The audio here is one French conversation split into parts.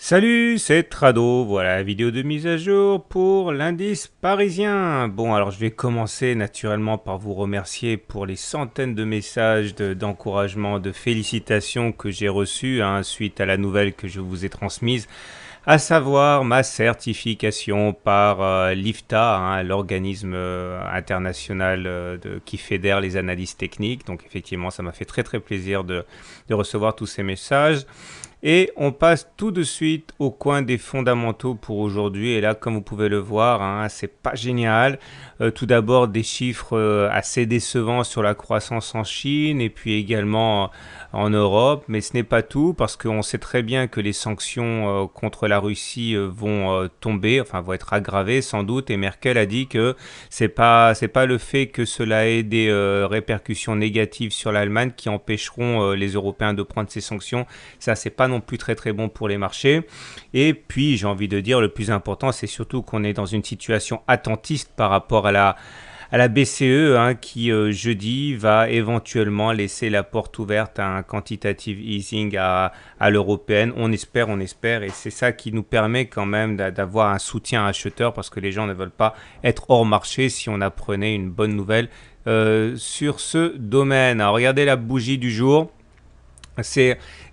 Salut, c'est Trado, voilà la vidéo de mise à jour pour l'indice parisien. Bon, alors je vais commencer naturellement par vous remercier pour les centaines de messages d'encouragement, de félicitations que j'ai reçus suite à la nouvelle que je vous ai transmise, à savoir ma certification par l'IFTA, l'organisme international qui fédère les analyses techniques. Donc effectivement, ça m'a fait très très plaisir de recevoir tous ces messages. Et on passe tout de suite au coin des fondamentaux pour aujourd'hui. Et là, comme vous pouvez le voir, c'est pas génial. Tout d'abord, des chiffres assez décevants sur la croissance en Chine et puis également en Europe. Mais ce n'est pas tout parce qu'on sait très bien que les sanctions contre la Russie vont tomber, enfin vont être aggravées sans doute. Et Merkel a dit que c'est pas le fait que cela ait des répercussions négatives sur l'Allemagne qui empêcheront les Européens de prendre ces sanctions. Ça, c'est pas non plus très très bon pour les marchés. Et puis, j'ai envie de dire, le plus important, c'est surtout qu'on est dans une situation attentiste par rapport à la BCE qui jeudi va éventuellement laisser la porte ouverte à un quantitative easing à l'européenne. On espère, et c'est ça qui nous permet quand même d'avoir un soutien acheteur parce que les gens ne veulent pas être hors marché si on apprenait une bonne nouvelle sur ce domaine. Alors, regardez la bougie du jour.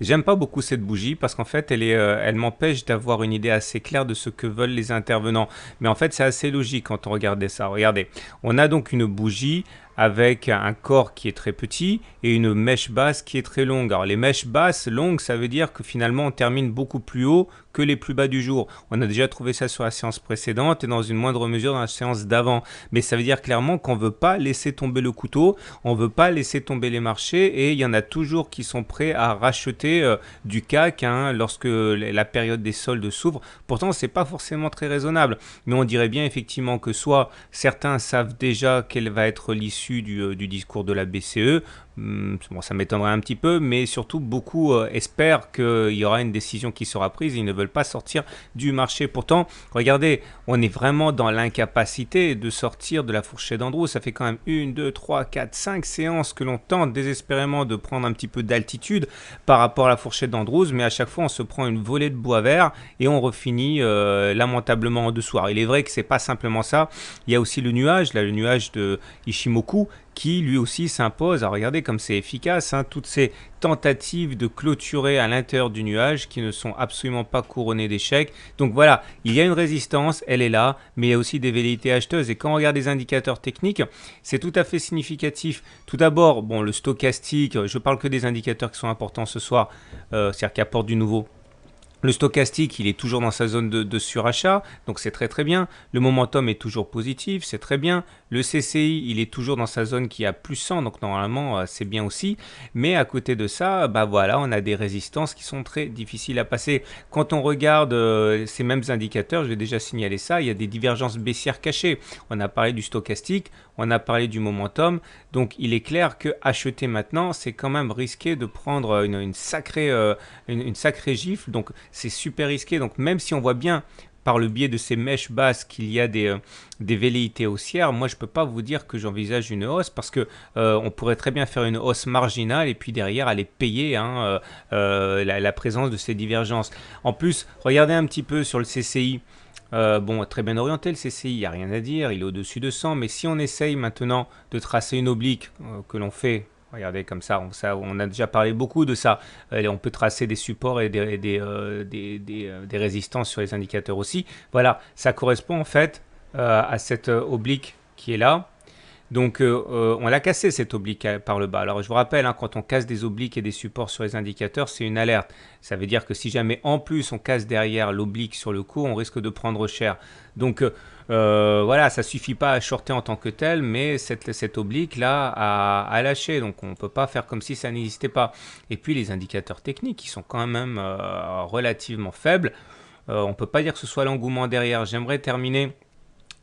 J'aime pas beaucoup cette bougie parce qu'en fait, elle m'empêche d'avoir une idée assez claire de ce que veulent les intervenants. Mais en fait, c'est assez logique quand on regardait ça. Regardez, on a donc une bougie avec un corps qui est très petit et une mèche basse qui est très longue. Alors les mèches basses, longues, ça veut dire que finalement on termine beaucoup plus haut que les plus bas du jour. On a déjà trouvé ça sur la séance précédente et dans une moindre mesure dans la séance d'avant. Mais ça veut dire clairement qu'on ne veut pas laisser tomber le couteau, on ne veut pas laisser tomber les marchés et il y en a toujours qui sont prêts à racheter du CAC lorsque la période des soldes s'ouvre. Pourtant, ce n'est pas forcément très raisonnable. Mais on dirait bien effectivement que soit certains savent déjà quelle va être l'issue du discours de la BCE. Bon, ça m'étonnerait un petit peu, mais surtout beaucoup espèrent qu'il y aura une décision qui sera prise. Ils ne veulent pas sortir du marché. Pourtant, regardez, on est vraiment dans l'incapacité de sortir de la fourchette d'Andrews. Ça fait quand même 1, 2, 3, 4, 5 séances que l'on tente désespérément de prendre un petit peu d'altitude par rapport à la fourchette d'Andrews, mais à chaque fois on se prend une volée de bois vert et on refinit lamentablement en dessous. Alors, il est vrai que c'est pas simplement ça. Il y a aussi le nuage, là, le nuage de Ishimoku, qui lui aussi s'impose. Alors regardez comme c'est efficace, toutes ces tentatives de clôturer à l'intérieur du nuage qui ne sont absolument pas couronnées d'échecs. Donc voilà, il y a une résistance, elle est là, mais il y a aussi des velléités acheteuses. Et quand on regarde les indicateurs techniques, c'est tout à fait significatif. Tout d'abord, bon, le stochastique, je parle que des indicateurs qui sont importants ce soir, c'est-à-dire qui apportent du nouveau. Le stochastique, il est toujours dans sa zone de surachat, donc c'est très très bien. Le momentum est toujours positif, c'est très bien. Le CCI, il est toujours dans sa zone qui a plus 100, donc normalement c'est bien aussi. Mais à côté de ça, bah voilà, on a des résistances qui sont très difficiles à passer. Quand on regarde ces mêmes indicateurs, je vais déjà signaler ça, il y a des divergences baissières cachées. On a parlé du stochastique, on a parlé du momentum, donc il est clair que acheter maintenant, c'est quand même risqué de prendre une sacrée gifle. Donc c'est super risqué. Donc même si on voit bien par le biais de ces mèches basses qu'il y a des velléités haussières, moi je ne peux pas vous dire que j'envisage une hausse parce que on pourrait très bien faire une hausse marginale et puis derrière aller payer la présence de ces divergences. En plus, regardez un petit peu sur le CCI. Bon, très bien orienté le CCI, il n'y a rien à dire, il est au-dessus de 100, mais si on essaye maintenant de tracer une oblique que l'on fait. Regardez comme ça, on a déjà parlé beaucoup de ça. On peut tracer des supports et des résistances sur les indicateurs aussi. Voilà, ça correspond en fait à cette oblique qui est là. Donc on l'a cassé cette oblique par le bas. Alors je vous rappelle, quand on casse des obliques et des supports sur les indicateurs, c'est une alerte. Ça veut dire que si jamais en plus on casse derrière l'oblique sur le cours, on risque de prendre cher. Donc voilà, ça suffit pas à shorter en tant que tel, mais cette oblique là a lâché. Donc on ne peut pas faire comme si ça n'existait pas. Et puis les indicateurs techniques qui sont quand même relativement faibles. On ne peut pas dire que ce soit l'engouement derrière. J'aimerais terminer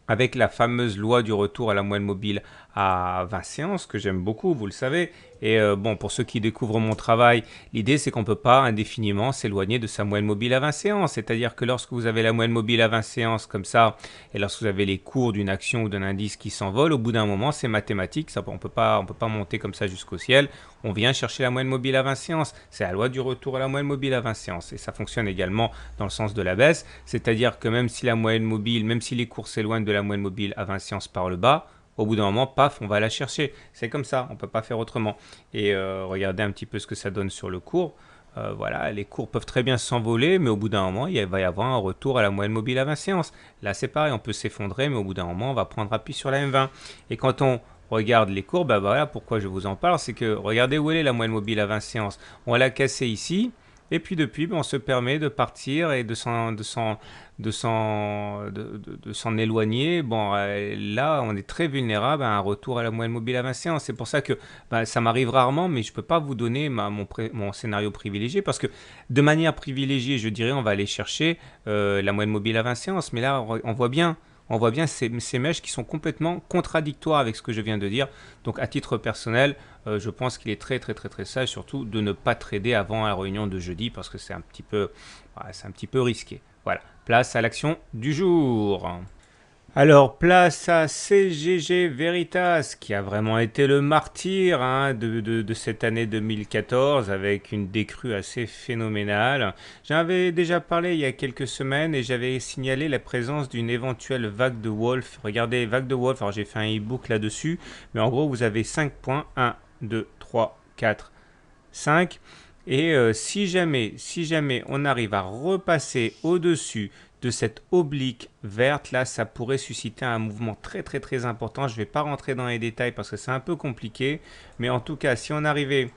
avec la fameuse loi du retour à la moyenne mobile à 20 séances, que j'aime beaucoup, vous le savez. Et bon, pour ceux qui découvrent mon travail, l'idée c'est qu'on ne peut pas indéfiniment s'éloigner de sa moyenne mobile à 20 séances. C'est-à-dire que lorsque vous avez la moyenne mobile à 20 séances comme ça, et lorsque vous avez les cours d'une action ou d'un indice qui s'envole, au bout d'un moment, c'est mathématique. Ça, on peut pas monter comme ça jusqu'au ciel. On vient chercher la moyenne mobile à 20 séances. C'est la loi du retour à la moyenne mobile à 20 séances. Et ça fonctionne également dans le sens de la baisse. C'est-à-dire que même si la moyenne mobile, même si les cours s'éloignent de la moyenne mobile à 20 séances par le bas, au bout d'un moment, paf, on va la chercher. C'est comme ça, on ne peut pas faire autrement. Et regardez un petit peu ce que ça donne sur le cours. Voilà, les cours peuvent très bien s'envoler, mais au bout d'un moment, il va y avoir un retour à la moyenne mobile à 20 séances. Là, c'est pareil, on peut s'effondrer, mais au bout d'un moment, on va prendre appui sur la M20. Et quand on regarde les courbes, bah voilà pourquoi je vous en parle, c'est que regardez où elle est la moyenne mobile à 20 séances. On l'a cassée ici, et puis depuis, on se permet de partir et de s'en éloigner. Bon, là, on est très vulnérable à un retour à la moyenne mobile à 20 séances. C'est pour ça que ça m'arrive rarement, mais je ne peux pas vous donner mon scénario privilégié parce que de manière privilégiée, je dirais, on va aller chercher la moyenne mobile à 20 séances. Mais là, on voit bien ces mèches qui sont complètement contradictoires avec ce que je viens de dire. Donc, à titre personnel, je pense qu'il est très sage, surtout de ne pas trader avant la réunion de jeudi parce que c'est un petit peu risqué. Voilà, place à l'action du jour. Alors, place à CGG Veritas, qui a vraiment été le martyr de cette année 2014, avec une décrue assez phénoménale. J'en avais déjà parlé il y a quelques semaines et j'avais signalé la présence d'une éventuelle vague de Wolf. Regardez, vague de Wolf, alors j'ai fait un e-book là-dessus, mais en gros, vous avez 5 points, 1, 2, 3, 4, 5. Et si jamais on arrive à repasser au-dessus de cette oblique verte, là, ça pourrait susciter un mouvement très important. Je ne vais pas rentrer dans les détails parce que c'est un peu compliqué. Mais en tout cas, si on arrivait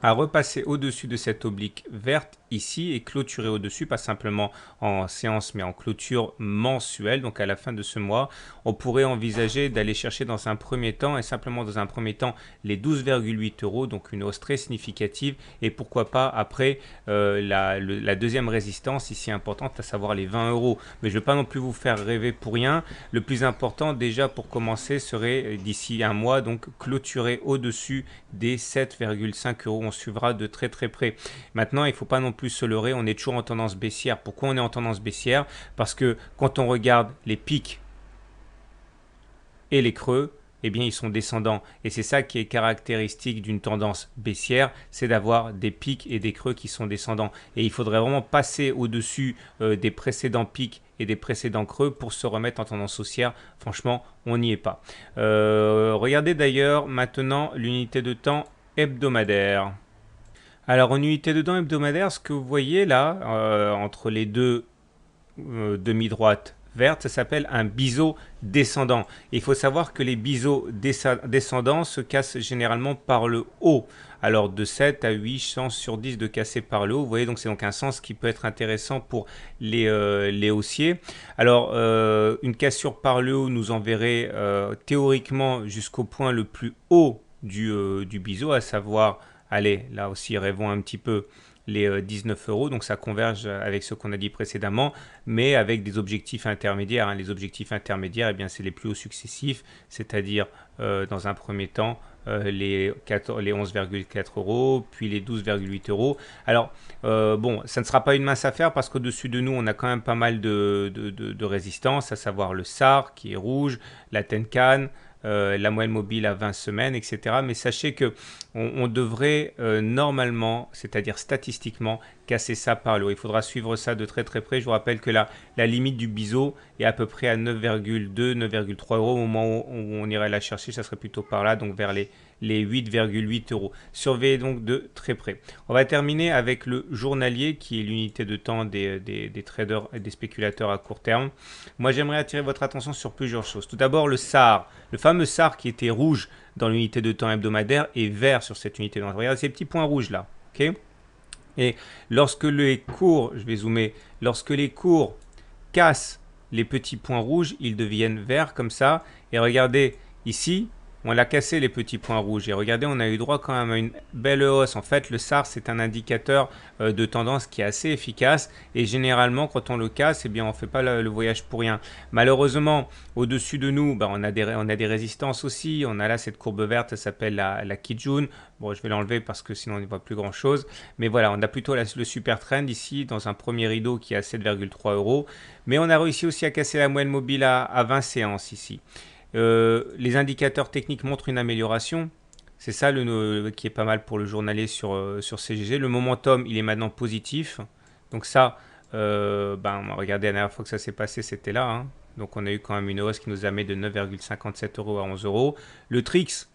à repasser au-dessus de cette oblique verte ici et clôturer au-dessus, pas simplement en séance mais en clôture mensuelle, donc à la fin de ce mois, on pourrait envisager d'aller chercher dans un premier temps et simplement dans un premier temps les 12,8 euros, donc une hausse très significative et pourquoi pas après la deuxième résistance ici importante, à savoir les 20 euros. Mais je ne vais pas non plus vous faire rêver pour rien. Le plus important déjà pour commencer serait d'ici un mois, donc clôturer au-dessus des 7,5 euros. On suivra de très près. Maintenant, il ne faut pas non plus se leurrer, on est toujours en tendance baissière. Pourquoi on est en tendance baissière? Parce que quand on regarde les pics et les creux, eh bien ils sont descendants. Et c'est ça qui est caractéristique d'une tendance baissière, c'est d'avoir des pics et des creux qui sont descendants. Et il faudrait vraiment passer au-dessus des précédents pics et des précédents creux pour se remettre en tendance haussière. Franchement, on n'y est pas. Regardez d'ailleurs maintenant l'unité de temps hebdomadaire. Alors, en unité de temps hebdomadaire, ce que vous voyez là, entre les deux demi-droites vertes, ça s'appelle un biseau descendant. Et il faut savoir que les biseaux descendants se cassent généralement par le haut. Alors, de 7 à 8 chances sur 10 de casser par le haut. Vous voyez, donc c'est donc un sens qui peut être intéressant pour les haussiers. Alors, une cassure par le haut nous enverrait théoriquement jusqu'au point le plus haut du biseau, à savoir... Allez, là aussi, rêvons un petit peu les 19 euros. Donc, ça converge avec ce qu'on a dit précédemment, mais avec des objectifs intermédiaires. Les objectifs intermédiaires, eh bien, c'est les plus hauts successifs, c'est-à-dire, dans un premier temps, les 11,4 euros, puis les 12,8 euros. Alors, bon, ça ne sera pas une mince affaire parce qu'au-dessus de nous, on a quand même pas mal de résistance, à savoir le SAR qui est rouge, la Tenkan, la moyenne mobile à 20 semaines, etc. Mais sachez que on devrait normalement, c'est-à-dire statistiquement, casser ça par le haut. Il faudra suivre ça de très près. Je vous rappelle que la limite du biseau est à peu près à 9,2, 9,3 euros. Au moment où on irait la chercher, ça serait plutôt par là, donc vers les 8,8 euros. Surveillez donc de très près. On va terminer avec le journalier qui est l'unité de temps des traders et des spéculateurs à court terme. Moi, j'aimerais attirer votre attention sur plusieurs choses. Tout d'abord, le SAR. Le fameux SAR qui était rouge dans l'unité de temps hebdomadaire est vert sur cette unité de temps. Regardez ces petits points rouges là. Okay, et lorsque les cours, je vais zoomer, lorsque les cours cassent les petits points rouges, ils deviennent verts comme ça. Et regardez ici, on a cassé les petits points rouges. Et regardez, on a eu droit quand même à une belle hausse. En fait, le SAR, c'est un indicateur de tendance qui est assez efficace. Et généralement, quand on le casse, eh bien, on ne fait pas le voyage pour rien. Malheureusement, au-dessus de nous, bah, on a des résistances aussi. On a là cette courbe verte, ça s'appelle la Kijun. Bon, je vais l'enlever parce que sinon on n'y voit plus grand-chose. Mais voilà, on a plutôt le super trend ici, dans un premier rideau qui est à 7,3 euros. Mais on a réussi aussi à casser la moyenne mobile à 20 séances ici. Les indicateurs techniques montrent une amélioration. C'est ça qui est pas mal pour le journalier sur CGG. Le momentum, il est maintenant positif. Donc ça, regardez, la dernière fois que ça s'est passé, c'était là, hein. Donc on a eu quand même une hausse qui nous a mis de 9,57 euros à 11 euros. Le Trix,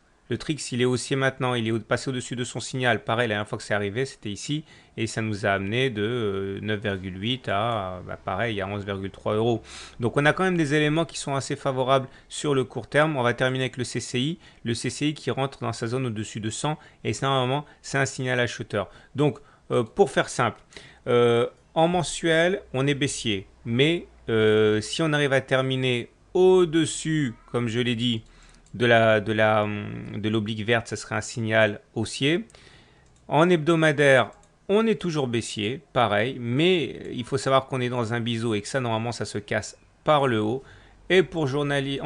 il est haussier maintenant, il est passé au-dessus de son signal. Pareil, la dernière fois que c'est arrivé, c'était ici. Et ça nous a amené de 9,8 à, pareil, à 11,3 euros. Donc on a quand même des éléments qui sont assez favorables sur le court terme. On va terminer avec le CCI. Le CCI qui rentre dans sa zone au-dessus de 100. Et ça, normalement, c'est un signal acheteur. Donc, pour faire simple, en mensuel, on est baissier. Mais si on arrive à terminer au-dessus, comme je l'ai dit, de l'oblique verte, ce serait un signal haussier. En hebdomadaire, on est toujours baissier, pareil, mais il faut savoir qu'on est dans un biseau et que ça, normalement, ça se casse par le haut. Et pour journalier,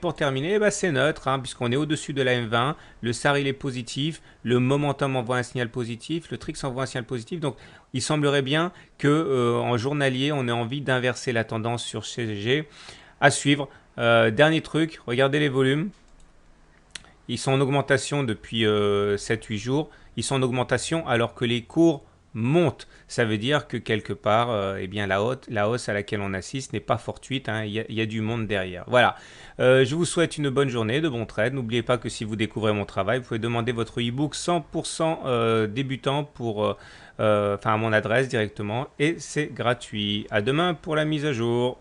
pour terminer, c'est neutre, hein, puisqu'on est au-dessus de la M20, le SAR il est positif, le momentum envoie un signal positif, le Trix envoie un signal positif, donc il semblerait bien que en journalier, on ait envie d'inverser la tendance sur CGG. À suivre. Dernier truc, regardez les volumes. Ils sont en augmentation depuis 7-8 jours. Ils sont en augmentation alors que les cours montent. Ça veut dire que quelque part, la hausse à laquelle on assiste n'est pas fortuite, hein. Il y a du monde derrière. Voilà. Je vous souhaite une bonne journée, de bons trades. N'oubliez pas que si vous découvrez mon travail, vous pouvez demander votre e-book 100% débutant à mon adresse directement. Et c'est gratuit. À demain pour la mise à jour.